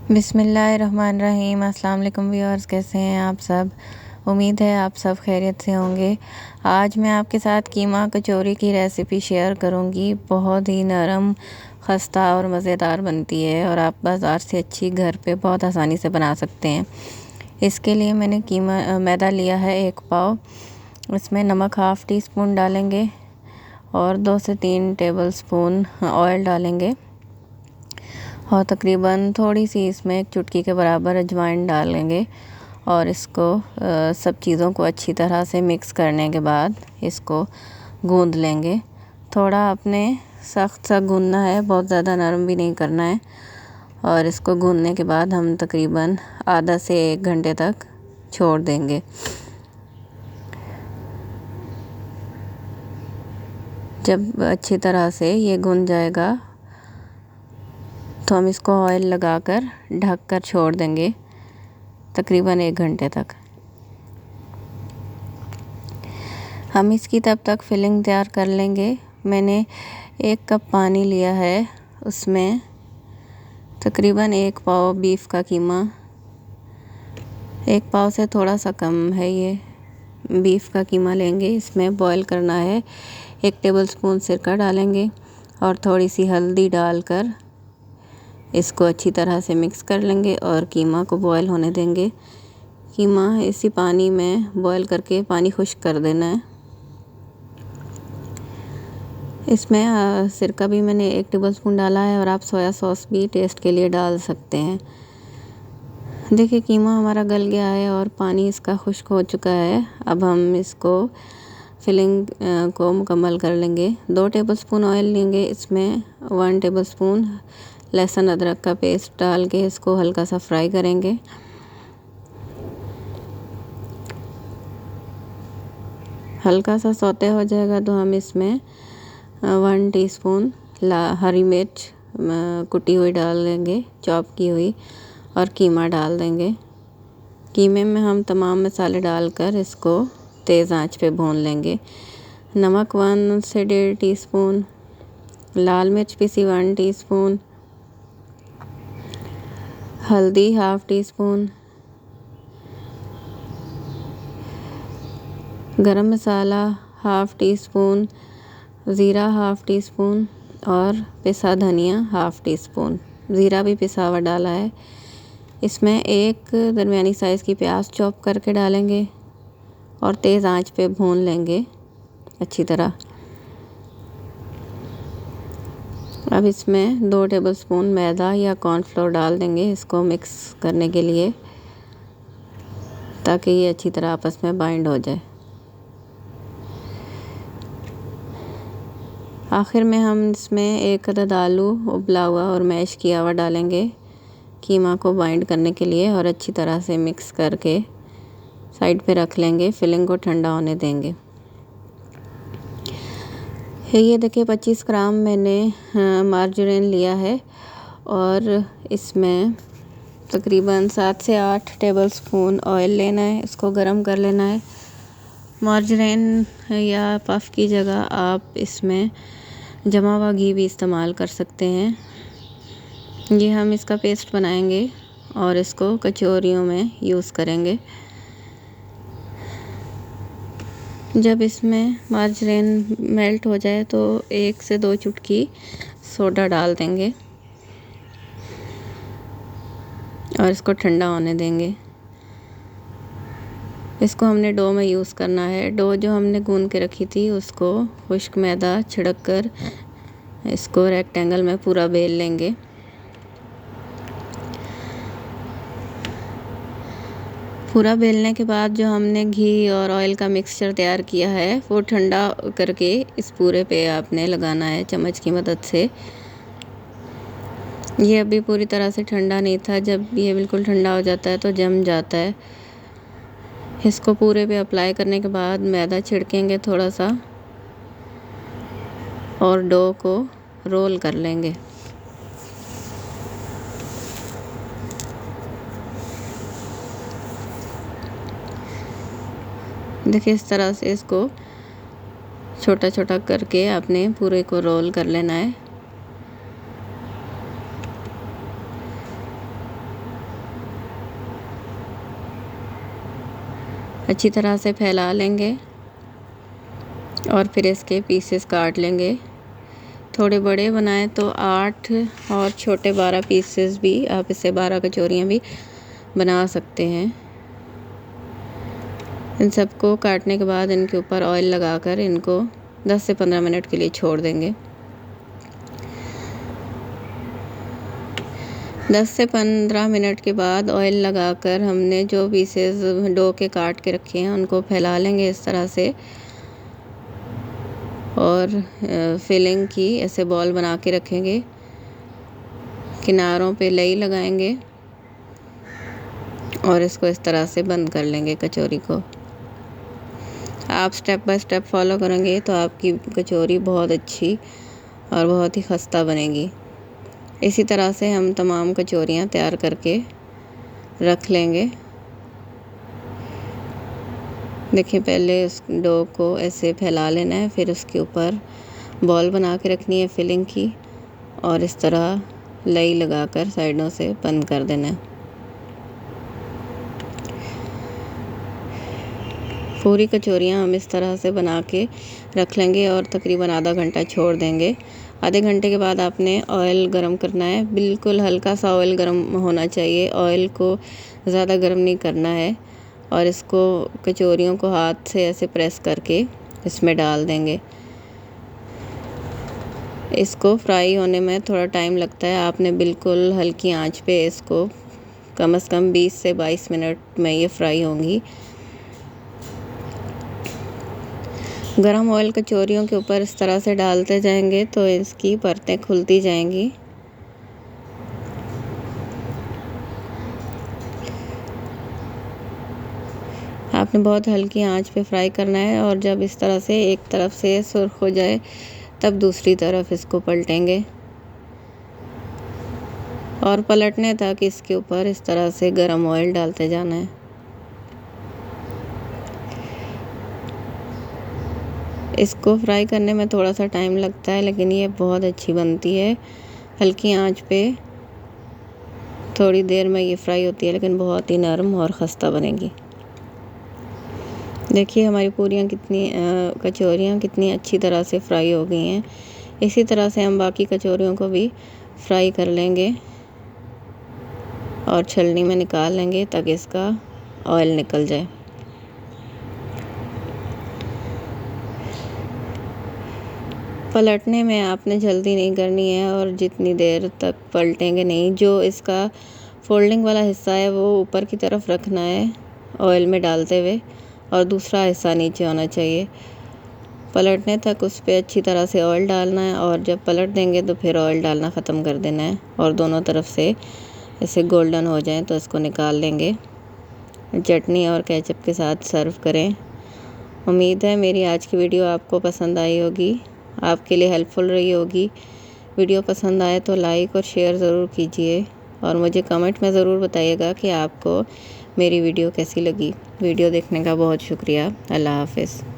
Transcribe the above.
बिस्मिल्लाहिर्रहमानिर्रहीम। अस्सलाम वालेकुम व्यूअर्स, कैसे हैं आप सब। उम्मीद है आप सब खैरियत से होंगे। आज मैं आपके साथ कीमा कचौरी की रेसिपी शेयर करूंगी। बहुत ही नरम, खस्ता और मज़ेदार बनती है और आप बाज़ार से अच्छी घर पे बहुत आसानी से बना सकते हैं। इसके लिए मैंने कीमा मैदा लिया है 1 पाव। इसमें नमक हाफ़ टी स्पून डालेंगे और 2 से 3 टेबल स्पून ऑयल डालेंगे और तकरीबन थोड़ी सी इसमें 1 चुटकी के बराबर अजवाइन डालेंगे और इसको सब चीज़ों को अच्छी तरह से मिक्स करने के बाद इसको गूंद लेंगे। थोड़ा अपने सख्त सा गूंदना है, बहुत ज़्यादा नरम भी नहीं करना है। और इसको गूंदने के बाद हम तकरीबन आधा से 1 घंटे तक छोड़ देंगे। जब अच्छी तरह से ये गूंद जाएगा तो हम इसको ऑयल लगाकर ढक कर छोड़ देंगे तकरीबन 1 घंटे तक। हम इसकी तब तक फिलिंग तैयार कर लेंगे। मैंने 1 कप पानी लिया है, उसमें तकरीबन 1 पाव बीफ का कीमा, 1 पाव से थोड़ा सा कम है ये बीफ का कीमा लेंगे। इसमें बॉईल करना है। 1 टेबलस्पून सिरका डालेंगे और थोड़ी सी हल्दी डालकर इसको अच्छी तरह से मिक्स कर लेंगे और कीमा को बॉईल होने देंगे। कीमा इसी पानी में बॉईल करके पानी खुश्क कर देना है। इसमें सिरका भी मैंने 1 टेबलस्पून डाला है और आप सोया सॉस भी टेस्ट के लिए डाल सकते हैं। देखिए कीमा हमारा गल गया है और पानी इसका खुश्क हो चुका है। अब हम इसको फिलिंग को मुकम्मल कर लेंगे। 2 टेबलस्पून ऑयल लेंगे, इसमें 1 टेबलस्पून लहसुन अदरक का पेस्ट डाल के इसको हल्का सा फ्राई करेंगे। हल्का सा सौते हो जाएगा तो हम इसमें 1 टीस्पून हरी मिर्च कुटी हुई डाल देंगे, चॉप की हुई, और कीमा डाल देंगे। कीमे में हम तमाम मसाले डालकर इसको तेज़ आंच पे भून लेंगे। नमक 1 से 1.5 टीस्पून, लाल मिर्च पीसी 1 टीस्पून, हल्दी हाफ़ टी स्पून, गरम मसाला हाफ़ टी स्पून, ज़ीरा हाफ़ टी स्पून और पिसा धनिया हाफ़ टी स्पून। ज़ीरा भी पिसा हुआ डाला है। इसमें 1 दरमियानी साइज़ की प्याज चॉप करके डालेंगे और तेज़ आंच पे भून लेंगे अच्छी तरह। अब इसमें 2 टेबलस्पून मैदा या कॉर्नफ्लोर डाल देंगे इसको मिक्स करने के लिए, ताकि ये अच्छी तरह आपस में बाइंड हो जाए। आखिर में हम इसमें 1 अदद आलू उबला हुआ और मैश किया हुआ डालेंगे कीमा को बाइंड करने के लिए और अच्छी तरह से मिक्स करके साइड पे रख लेंगे। फिलिंग को ठंडा होने देंगे। ये देखिए 25 ग्राम मैंने मार्जरीन लिया है और इसमें तकरीबन 7 से 8 टेबलस्पून ऑयल लेना है। इसको गरम कर लेना है। मार्जरीन या पफ की जगह आप इसमें जमा हुआ घी भी इस्तेमाल कर सकते हैं। ये हम इसका पेस्ट बनाएंगे और इसको कचौरियों में यूज़ करेंगे। जब इसमें मार्जरीन मेल्ट हो जाए तो 1 से 2 चुटकी सोडा डाल देंगे और इसको ठंडा होने देंगे। इसको हमने डो में यूज़ करना है। डो जो हमने गूंद के रखी थी उसको खुश्क मैदा छिड़क कर इसको रेक्टेंगल में पूरा बेल लेंगे। पूरा बेलने के बाद जो हमने घी और ऑयल का मिक्सचर तैयार किया है वो ठंडा करके इस पूरे पे आपने लगाना है चम्मच की मदद से। ये अभी पूरी तरह से ठंडा नहीं था। जब ये बिल्कुल ठंडा हो जाता है तो जम जाता है। इसको पूरे पे अप्लाई करने के बाद मैदा छिड़केंगे थोड़ा सा और डो को रोल कर लेंगे। देखिए इस तरह से इसको छोटा छोटा करके आपने पूरे को रोल कर लेना है। अच्छी तरह से फैला लेंगे और फिर इसके पीसेस काट लेंगे। थोड़े बड़े बनाएं तो 8 और छोटे 12 पीसेस भी, आप इससे 12 कचौरियाँ भी बना सकते हैं। इन सबको काटने के बाद इनके ऊपर ऑयल लगाकर इनको 10 से 15 मिनट के लिए छोड़ देंगे। 10 से 15 मिनट के बाद ऑयल लगाकर हमने जो पीसेस डो के काट के रखे हैं उनको फैला लेंगे इस तरह से, और फिलिंग की ऐसे बॉल बना के रखेंगे। किनारों पे लई लगाएंगे और इसको इस तरह से बंद कर लेंगे कचौरी को। आप स्टेप बाय स्टेप फॉलो करेंगे तो आपकी कचौरी बहुत अच्छी और बहुत ही खस्ता बनेगी। इसी तरह से हम तमाम कचौरियाँ तैयार करके रख लेंगे। देखिए, पहले उस डो को ऐसे फैला लेना है, फिर उसके ऊपर बॉल बना के रखनी है फिलिंग की, और इस तरह लई लगाकर साइडों से बंद कर देना है। पूरी कचौरियाँ हम इस तरह से बना के रख लेंगे और तकरीबन आधा घंटा छोड़ देंगे। आधे घंटे के बाद आपने ऑयल गरम करना है। बिल्कुल हल्का सा ऑयल गरम होना चाहिए, ऑयल को ज़्यादा गरम नहीं करना है। और इसको कचौरियों को हाथ से ऐसे प्रेस करके इसमें डाल देंगे। इसको फ्राई होने में थोड़ा टाइम लगता है। आपने बिल्कुल हल्की आंच पे इसको कम से कम 20 से 22 मिनट में ये फ्राई होंगी। गरम ऑयल कचौरियों के ऊपर इस तरह से डालते जाएंगे तो इसकी परतें खुलती जाएंगी। आपने बहुत हल्की आंच पे फ्राई करना है, और जब इस तरह से एक तरफ से सुर्ख हो जाए तब दूसरी तरफ इसको पलटेंगे और पलटने तक इसके ऊपर इस तरह से गरम ऑयल डालते जाना है। इसको फ्राई करने में थोड़ा सा टाइम लगता है, लेकिन ये बहुत अच्छी बनती है। हल्की आंच पे थोड़ी देर में ये फ्राई होती है, लेकिन बहुत ही नरम और खस्ता बनेगी। देखिए हमारी कचौरियाँ कितनी अच्छी तरह से फ्राई हो गई हैं। इसी तरह से हम बाकी कचौरियों को भी फ्राई कर लेंगे और छलनी में निकाल लेंगे ताकि इसका ऑयल निकल जाए। पलटने में आपने जल्दी नहीं करनी है, और जितनी देर तक पलटेंगे नहीं, जो इसका फोल्डिंग वाला हिस्सा है वो ऊपर की तरफ रखना है ऑयल में डालते हुए, और दूसरा हिस्सा नीचे होना चाहिए। पलटने तक उस पर अच्छी तरह से ऑयल डालना है, और जब पलट देंगे तो फिर ऑयल डालना ख़त्म कर देना है, और दोनों तरफ से ऐसे गोल्डन हो जाएं तो इसको निकाल लेंगे। चटनी और केचप के साथ सर्व करें। उम्मीद है मेरी आज की वीडियो आपको पसंद आई होगी, आपके लिए हेल्पफुल रही होगी। वीडियो पसंद आए तो लाइक और शेयर ज़रूर कीजिए, और मुझे कमेंट में ज़रूर बताइएगा कि आपको मेरी वीडियो कैसी लगी। वीडियो देखने का बहुत शुक्रिया। अल्लाह हाफ़िज़।